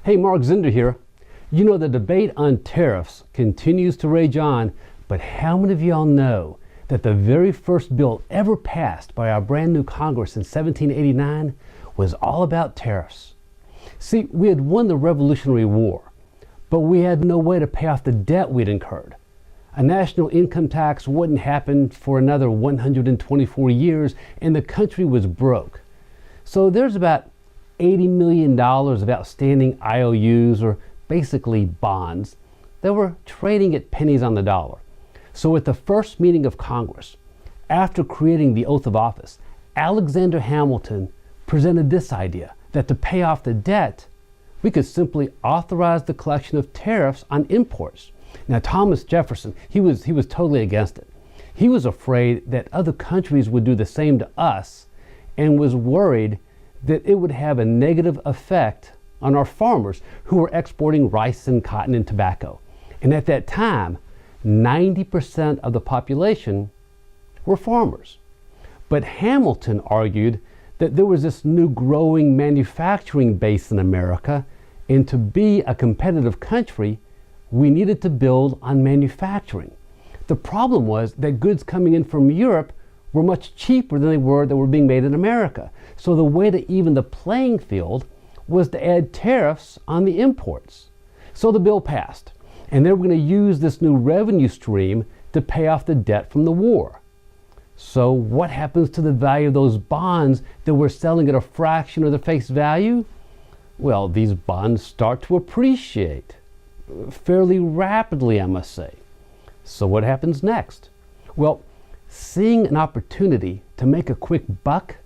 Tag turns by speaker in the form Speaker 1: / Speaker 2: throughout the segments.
Speaker 1: Hey, Mark Zinder here. You know, the debate on tariffs continues to rage on, but how many of y'all know that the very first bill ever passed by our brand new Congress in 1789 was all about tariffs? See, we had won the Revolutionary War, but we had no way to pay off the debt we'd incurred. A national income tax wouldn't happen for another 124 years, and the country was broke. So there's about $80 million of outstanding IOUs, or basically bonds, that were trading at pennies on the dollar. So at the first meeting of Congress, after creating the oath of office, Alexander Hamilton presented this idea that to pay off the debt, we could simply authorize the collection of tariffs on imports. Now, Thomas Jefferson, he was totally against it. He was afraid that other countries would do the same to us, and was worried that it would have a negative effect on our farmers who were exporting rice and cotton and tobacco. And at that time, 90% of the population were farmers. But Hamilton argued that there was this new growing manufacturing base in America, and to be a competitive country, we needed to build on manufacturing. The problem was that goods coming in from Europe were much cheaper than they were that were being made in America. So the way to even the playing field was to add tariffs on the imports. So the bill passed, and they were going to use this new revenue stream to pay off the debt from the war. So what happens to the value of those bonds that were selling at a fraction of the face value? Well, these bonds start to appreciate fairly rapidly, I must say. So what happens next? Well, seeing an opportunity to make a quick buck,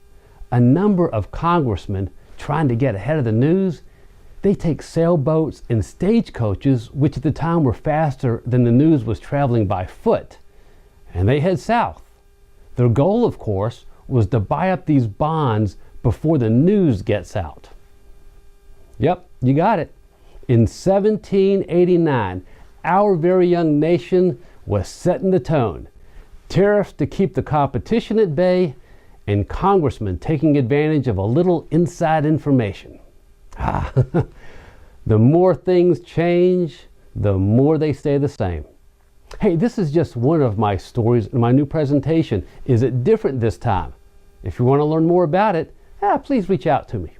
Speaker 1: a number of congressmen trying to get ahead of the news, they take sailboats and stagecoaches, which at the time were faster than the news was traveling by foot, and they head south. Their goal, of course, was to buy up these bonds before the news gets out. Yep, you got it. In 1789, our very young nation was setting the tone. Tariffs to keep the competition at bay, and congressmen taking advantage of a little inside information. The more things change, the more they stay the same. Hey, this is just one of my stories in my new presentation, Is It Different This Time? If you want to learn more about it, please reach out to me.